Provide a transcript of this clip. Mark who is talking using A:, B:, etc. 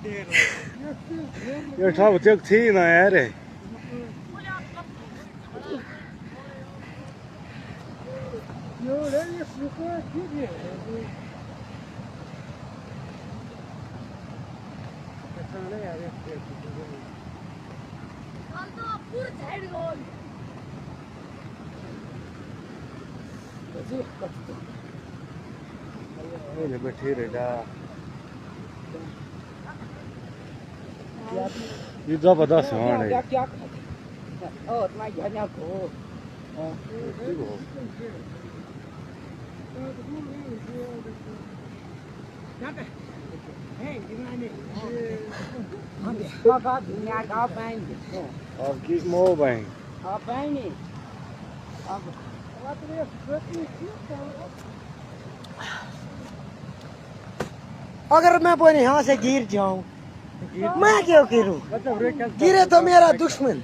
A: ये सब चेक थी ना यार ये बैठे रहेगा ये जबरदस्त है
B: क्या और मैं जाना को
A: अब किस मोह भाई
B: अगर मैं बोले यहाँ से गिर जाऊं मैं क्यों गिरूं गिरे तो मेरा दुश्मन